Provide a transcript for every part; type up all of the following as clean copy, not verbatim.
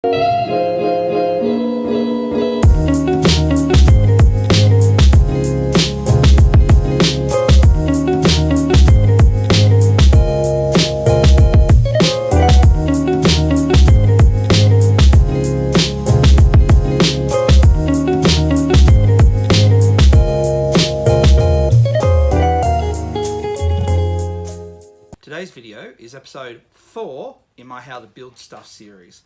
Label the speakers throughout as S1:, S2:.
S1: Today's video is episode 4 in my How to Build Stuff series.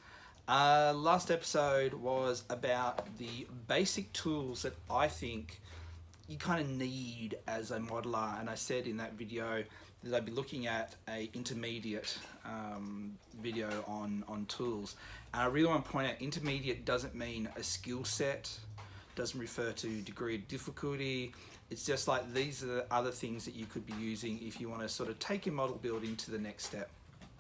S1: Last episode was about the basic tools that I think you kind of need as a modeler, and I said in that video that I'd be looking at a intermediate video on tools. And I really want to point out, intermediate doesn't mean a skill set, doesn't refer to degree of difficulty. It's just like these are the other things that you could be using if you want to sort of take your model building to the next step.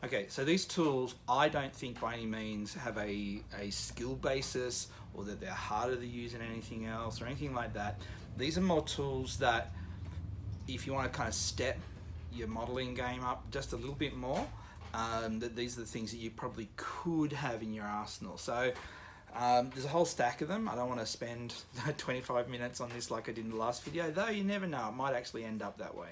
S1: Okay, so these tools I don't think by any means have a skill basis or that they're harder to use than anything else or anything like that. These are more tools that if you want to kind of step your modeling game up just a little bit more, that these are the things that you probably could have in your arsenal. So there's a whole stack of them. I don't want to spend 25 minutes on this like I did in the last video, though you never know, it might actually end up that way.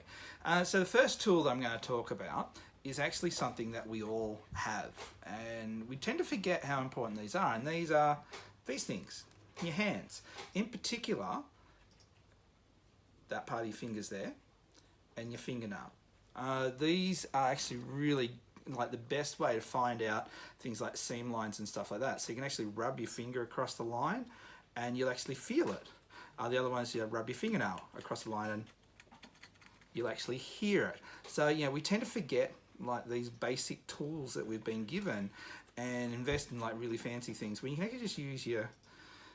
S1: So the first tool that I'm going to talk about is actually something that we all have, and we tend to forget how important these are, and these are these things, your hands. In particular, that part of your fingers there, and your fingernail. These are actually really like the best way to find out things like seam lines and stuff like that. So you can actually rub your finger across the line and you'll actually feel it. The other ones, you rub your fingernail across the line and you'll actually hear it. So we tend to forget like these basic tools that we've been given and invest in like really fancy things when you can actually just use your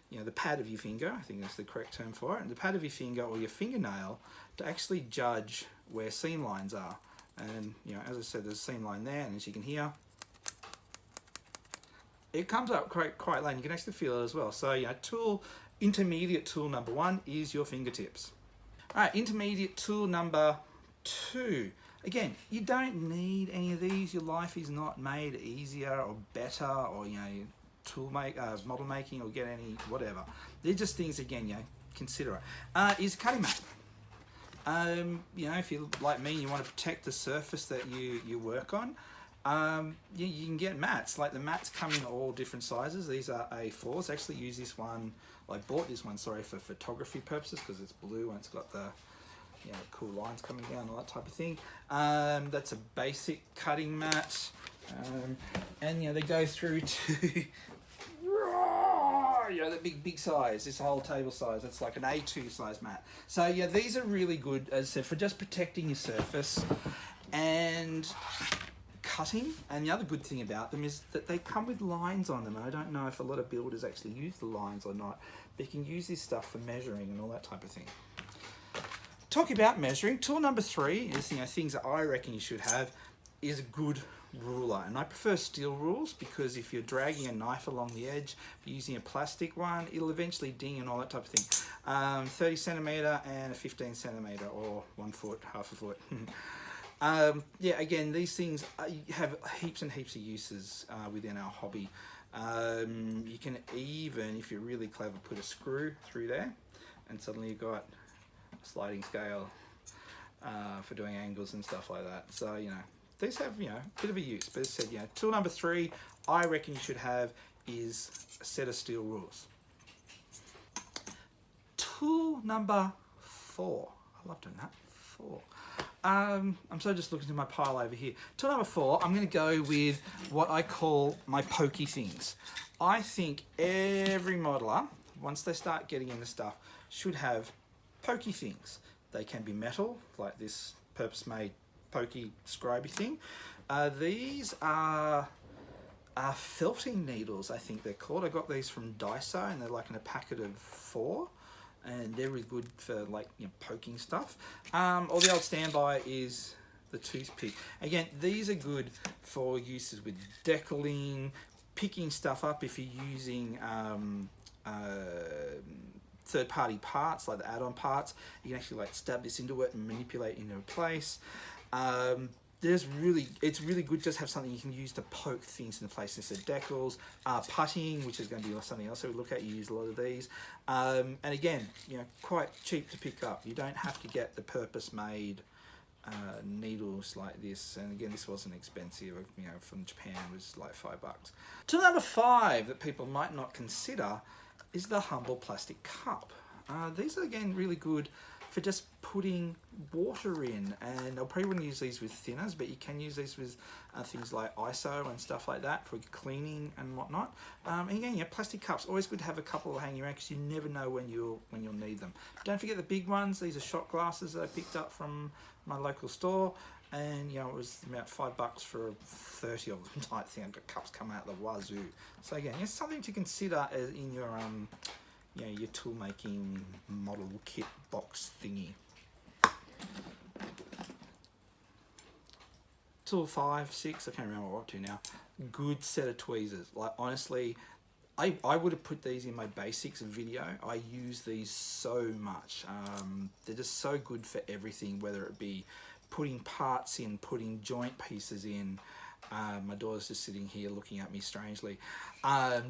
S1: the pad of your finger, I think that's the correct term for it, and the pad of your finger or your fingernail to actually judge where seam lines are. And as I said, there's a seam line there, and as you can hear, it comes up quite low, and you can actually feel it as well. So intermediate tool number 1 is your fingertips. All right, intermediate tool number 2. Again, you don't need any of these. Your life is not made easier or better, or model making, or get any whatever. They're just things, again, consider it. Is a cutting mat. If you're like me and you want to protect the surface that you work on, you can get mats. Like the mats come in all different sizes. These are A4s. I actually use this one, I bought this one, sorry, for photography purposes because it's blue and it's got the cool lines coming down, all that type of thing. That's a basic cutting mat. And they go through to the big size, this whole table size. It's like an A2 size mat. So these are really good, as I said, for just protecting your surface and cutting. And the other good thing about them is that they come with lines on them. And I don't know if a lot of builders actually use the lines or not, but you can use this stuff for measuring and all that type of thing. Talking about measuring, tool number 3 is things that I reckon you should have is a good ruler, and I prefer steel rulers because if you're dragging a knife along the edge, using a plastic one, it'll eventually ding and all that type of thing. 30 centimeter and a 15 centimeter, or 1 foot, half a foot. Again, these things have heaps and heaps of uses within our hobby. You can even, if you're really clever, put a screw through there, and suddenly you've got a sliding scale for doing angles and stuff like that. So these have a bit of a use, but as I said, tool number 3 I reckon you should have is a set of steel rulers. Tool number 4, I love doing that. 4. I'm so just looking through my pile over here. Tool number 4, I'm going to go with what I call my pokey things. I think every modeler, once they start getting into stuff, should have pokey things. They can be metal, like this purpose-made pokey scribey thing. These are felting needles, I think they're called. I got these from Daiso, and they're like in a packet of 4, and they're really good for like poking stuff. Or the old standby is the toothpick. Again, these are good for uses with decaling, picking stuff up if you're using third-party parts, like the add-on parts. You can actually like stab this into it and manipulate into a place. it's really good just have something you can use to poke things into place instead of decals. Putting, which is going to be something else that we look at, you use a lot of these. And again, you know, quite cheap to pick up. You don't have to get the purpose-made needles like this, and again, this wasn't expensive. You know, from Japan, it was like $5. Tool number 5 that people might not consider is the humble plastic cup. These are again really good for just putting water in, and I probably wouldn't use these with thinners, but you can use these with things like ISO and stuff like that for cleaning and whatnot. And again, yeah, plastic cups, always good to have a couple hanging around because you never know when you'll need them. Don't forget the big ones. These are shot glasses that I picked up from my local store, and you know, it was about $5 for 30 of them type thing. I've got cups come out the wazoo. So again, it's something to consider as in your you know, your tool making model kit box thingy. Tool 5, 6, I can't remember what we're up to now. Good set of tweezers. Like honestly, I would have put these in my basics video. I use these so much. They're just so good for everything, whether it be putting parts in, putting joint pieces in. My daughter's just sitting here looking at me strangely.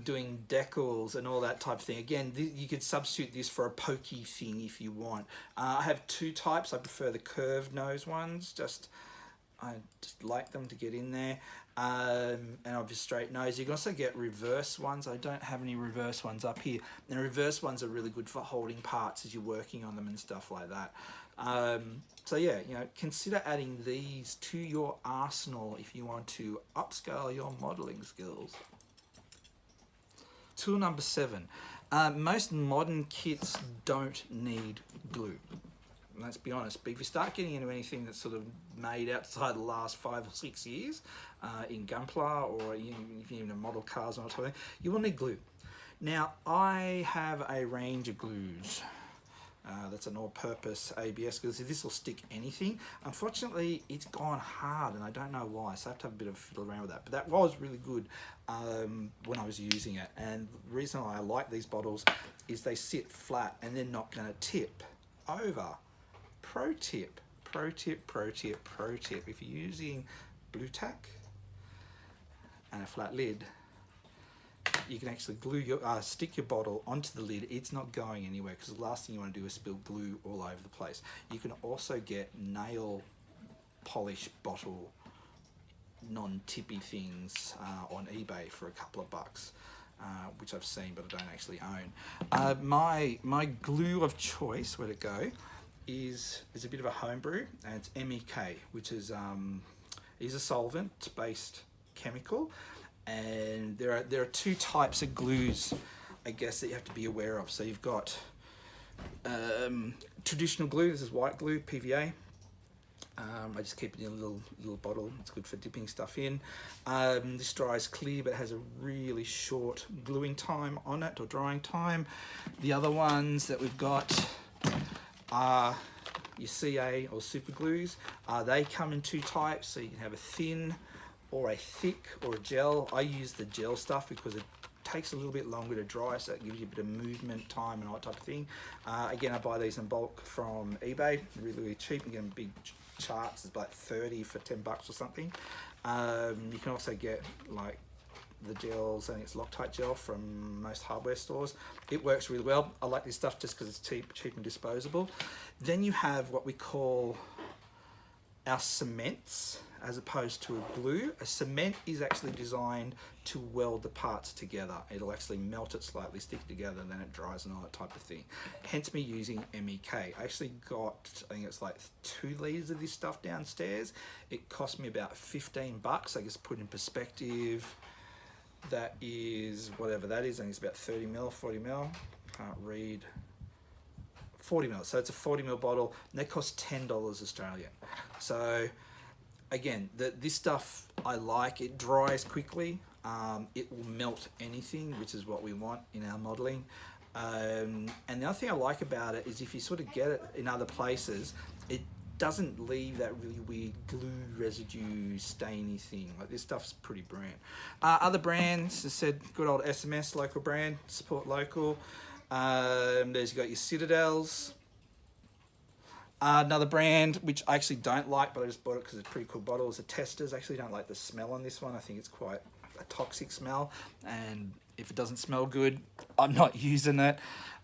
S1: Doing decals and all that type of thing. Again, you could substitute this for a pokey thing if you want. I have 2 types. I prefer the curved nose ones. I just like them to get in there. And obviously straight nose. You can also get reverse ones. I don't have any reverse ones up here. And reverse ones are really good for holding parts as you're working on them and stuff like that. So yeah, you know, consider adding these to your arsenal if you want to upscale your modeling skills. Tool number 7. Most modern kits don't need glue. Let's be honest, but if you start getting into anything that's sort of made outside the last 5 or 6 years, in gunpla or if you're even model cars or something, you will need glue. Now, I have a range of glues. That's an all-purpose ABS glue. So this will stick anything. Unfortunately, it's gone hard, and I don't know why, so I have to have a bit of fiddle around with that. But that was really good when I was using it. And the reason why I like these bottles is they sit flat and they're not going to tip over. Pro tip, pro tip, pro tip, pro tip. If you're using blue tack and a flat lid, you can actually glue your stick your bottle onto the lid. It's not going anywhere because the last thing you want to do is spill glue all over the place. You can also get nail polish bottle non-tippy things on eBay for a couple of bucks, which I've seen but I don't actually own. My glue of choice, where'd it go, is a bit of a homebrew, and it's ma.k, which is a solvent-based chemical. And there are 2 types of glues, I guess, that you have to be aware of. So you've got traditional glue. This is white glue, PVA. I just keep it in a little bottle. It's good for dipping stuff in. This dries clear, but it has a really short gluing time on it, or drying time. The other ones that we've got are your CA or super glues. They come in 2 types, so you can have a thin or a thick or a gel. I use the gel stuff because it takes a little bit longer to dry, so it gives you a bit of movement time and all that type of thing. Again, I buy these in bulk from eBay, really cheap. You get them big charts, it's like 30 for $10 or something. You can also get like the gels, I think it's Loctite gel from most hardware stores. It works really well. I like this stuff just because it's cheap and disposable. Then you have what we call our cements as opposed to a glue. A cement is actually designed to weld the parts together. It'll actually melt it slightly, stick it together, and then it dries and all that type of thing. Hence me using ma.k. I actually got, I think it's like 2 litres of this stuff downstairs. It cost me about $15. I guess put in perspective, that is whatever that is. I think it's about 30 mil, 40 mil. Can't read. 40 mil. So it's a 40 mil bottle, and that costs $10 Australian. So again, this stuff I like. It dries quickly. It will melt anything, which is what we want in our modeling. And the other thing I like about it is if you sort of get it in other places, it doesn't leave that really weird glue residue stainy thing. Like this stuff's pretty brand. Other brands, as I said, good old SMS, local brand, support local. There's you got your Citadels. Another brand which I actually don't like, but I just bought it because it's a pretty cool bottle, is the Testers. I actually don't like the smell on this one. I think it's quite a toxic smell, and if it doesn't smell good, I'm not using it.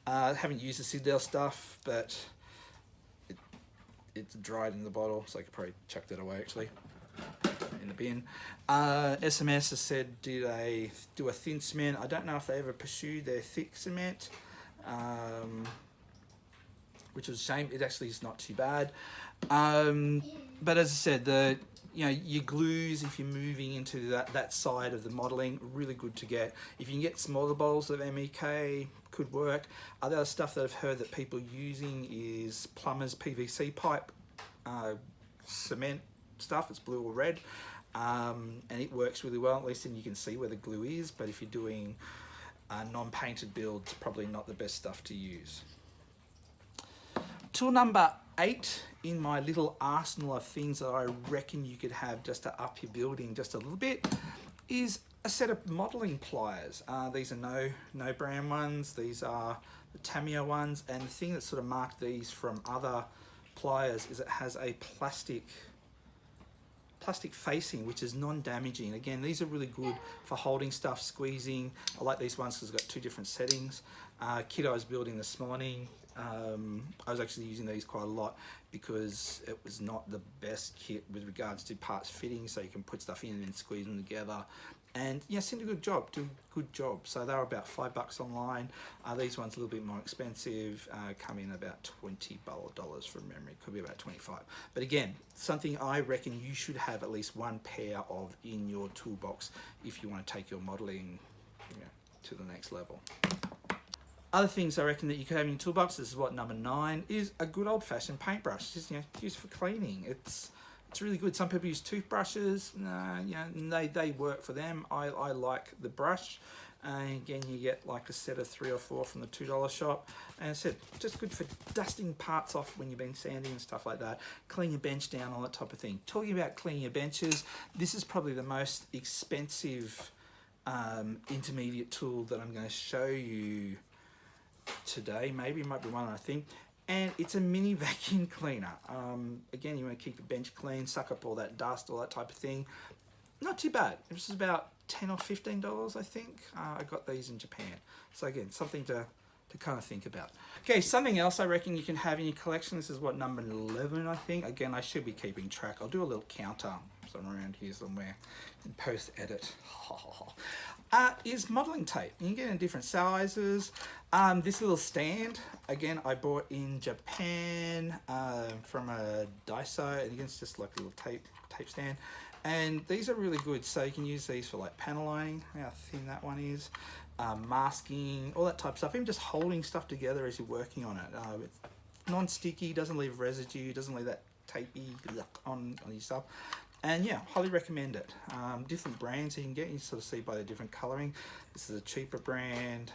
S1: I haven't used the Sidell stuff, but it's dried in the bottle, so I could probably chuck that away actually in the bin. SMS has said, do they do a thin cement? I don't know if they ever pursued their thick cement, which was a shame. It actually is not too bad. But as I said, your glues, if you're moving into that side of the modelling, really good to get. If you can get smaller bowls of ma.k, could work. Other stuff that I've heard that people are using is plumbers PVC pipe cement stuff. It's blue or red, and it works really well. At least then you can see where the glue is. But if you're doing non-painted builds, probably not the best stuff to use. Tool number 8 in my little arsenal of things that I reckon you could have just to up your building just a little bit is a set of modelling pliers. These are no brand ones. These are the Tamiya ones, and the thing that sort of marked these from other pliers is it has a plastic facing, which is non-damaging. Again, these are really good for holding stuff, squeezing. I like these ones because it's got 2 different settings. Kit I was building this morning, I was actually using these quite a lot because it was not the best kit with regards to parts fitting, so you can put stuff in and squeeze them together. And yeah, seemed a good job, do a good job. So they were about $5 online. These ones a little bit more expensive, come in about $20 from memory, could be about 25. But again, something I reckon you should have at least 1 pair of in your toolbox if you want to take your modelling to the next level. Other things I reckon that you could have in your toolbox, this is what number 9, is a good old-fashioned paintbrush. Just used for cleaning. It's really good. Some people use toothbrushes. They work for them. I like the brush. And again, you get like a set of 3 or 4 from the $2 shop. And I said, just good for dusting parts off when you've been sanding and stuff like that. Clean your bench down, all that type of thing. Talking about cleaning your benches, this is probably the most expensive intermediate tool that I'm going to show you today. Maybe it might be one, I think. And it's a mini vacuum cleaner. Again, you want to keep your bench clean, suck up all that dust, all that type of thing. Not too bad. It was about $10 or $15, I think. I got these in Japan. So again, something to kind of think about. Okay, something else I reckon you can have in your collection. This is what, number 11, I think. Again, I should be keeping track. I'll do a little counter somewhere around here somewhere in post-edit. Is modelling tape. You can get in different sizes. This little stand, again, I bought in Japan from a Daiso, and again, it's just like a little tape stand. And these are really good, so you can use these for like panel lining, how thin that one is, masking, all that type of stuff, even just holding stuff together as you're working on it. It's non-sticky, doesn't leave residue, doesn't leave that tapey on your stuff. And yeah, highly recommend it. Different brands you can get, you sort of see by the different colouring. This is a cheaper brand,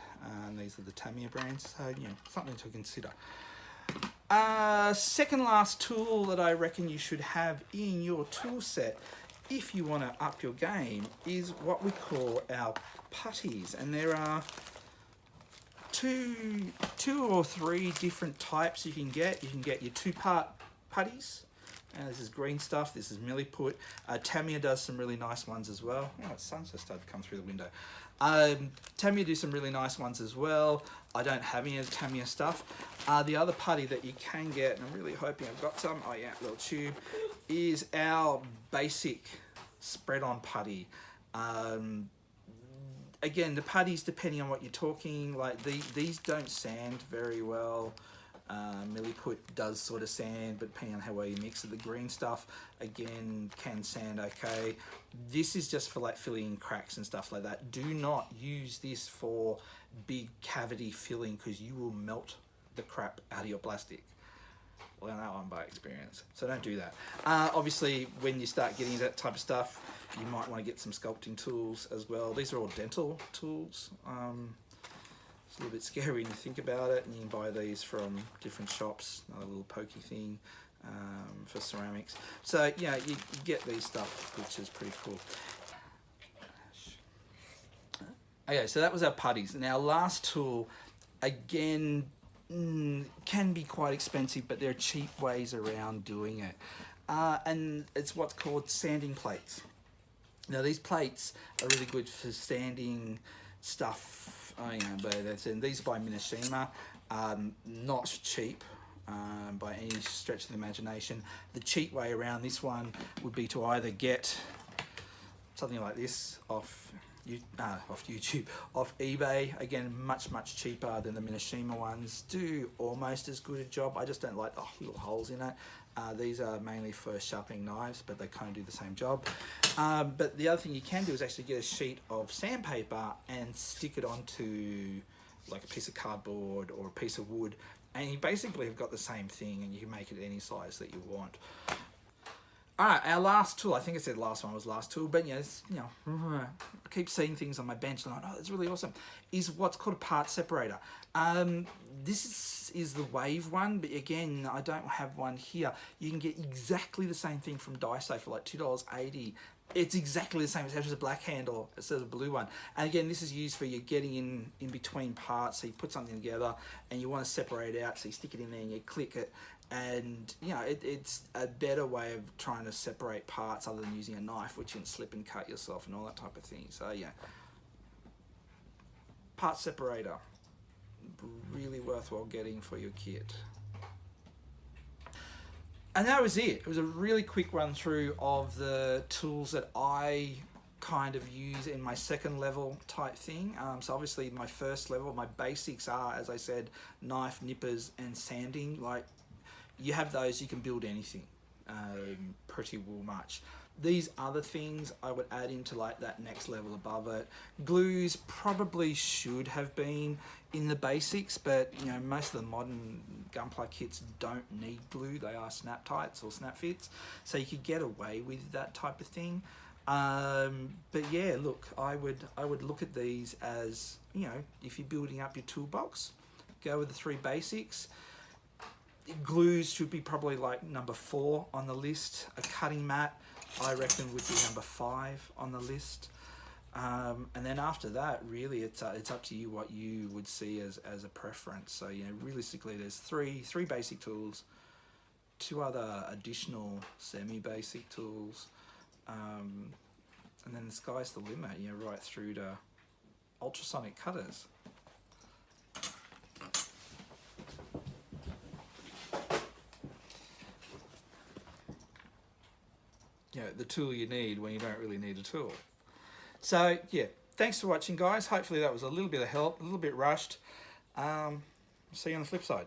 S1: and these are the Tamiya brands, so something to consider. Second last tool that I reckon you should have in your tool set if you want to up your game is what we call our putties, and there are two or three different types you can get. You can get your 2-part putties. This is green stuff, this is milliput. Tamiya does some really nice ones as well. Oh, the sun's just started to come through the window. Tamiya do some really nice ones as well. I don't have any of the Tamiya stuff. The other putty that you can get, and I'm really hoping I've got some, oh yeah, little tube, is our basic spread-on putty. Again, the putties, depending on what you're talking, like these don't sand very well. Milliput does sort of sand, but depending on how well you mix it, the green stuff again can sand okay. This is just for like filling in cracks and stuff like that. Do not use this for big cavity filling because you will melt the crap out of your plastic. Learn that one by experience, so don't do that. Obviously, when you start getting that type of stuff, you might want to get some sculpting tools as well. These are all dental tools. It's a little bit scary when you think about it, and you can buy these from different shops. Another little pokey thing for ceramics. So yeah, you get these stuff, which is pretty cool. Okay, so that was our putties. Now last tool, again, can be quite expensive, but there are cheap ways around doing it. And it's what's called sanding plates. Now these plates are really good for sanding stuff. And these are by Minishima, not cheap by any stretch of the imagination. The cheap way around this one would be to either get something like this off YouTube, off eBay. Again, much cheaper than the Minishima ones. Do almost as good a job. I just don't like the little holes in it. These are mainly for sharpening knives, but they kind of do the same job. But the other thing you can do is actually get a sheet of sandpaper and stick it onto like a piece of cardboard or a piece of wood, and you basically have got the same thing, and you can make it any size that you want. Alright, our last tool, I think I said last one was last tool, but I keep seeing things on my bench and I'm like, oh, that's really awesome, is what's called a part separator. This is the wave one, but again, I don't have one here. You can get exactly the same thing from Daiso for like $2.80. It's exactly the same. It has a black handle instead of a blue one. And again, this is used for you getting in between parts. So you put something together and you want to separate it out. So you stick it in there and you click it. And it's a better way of trying to separate parts other than using a knife, which you can slip and cut yourself and all that type of thing. So yeah, part separator, really worthwhile getting for your kit. And that was it. It was a really quick run through of the tools that I kind of use in my second level type thing. So obviously my first level, my basics are, as I said, knife, nippers and sanding. Like, you have those, you can build anything pretty well much. These other things I would add into like that next level above it. Glues probably should have been in the basics, but most of the modern gunpla kits don't need glue. They are snap tights or snap fits, so you could get away with that type of thing. But yeah, look, I would look at these as, if you're building up your toolbox, go with the 3 basics. Glues should be probably like number 4 on the list. A cutting mat, I reckon, would be number 5 on the list. And then after that, really, it's up to you what you would see as a preference. So realistically, there's three basic tools, 2 other additional semi-basic tools, and then the sky's the limit. Right through to ultrasonic cutters. The tool you need when you don't really need a tool. So yeah, thanks for watching, guys. Hopefully that was a little bit of help, a little bit rushed. See you on the flip side.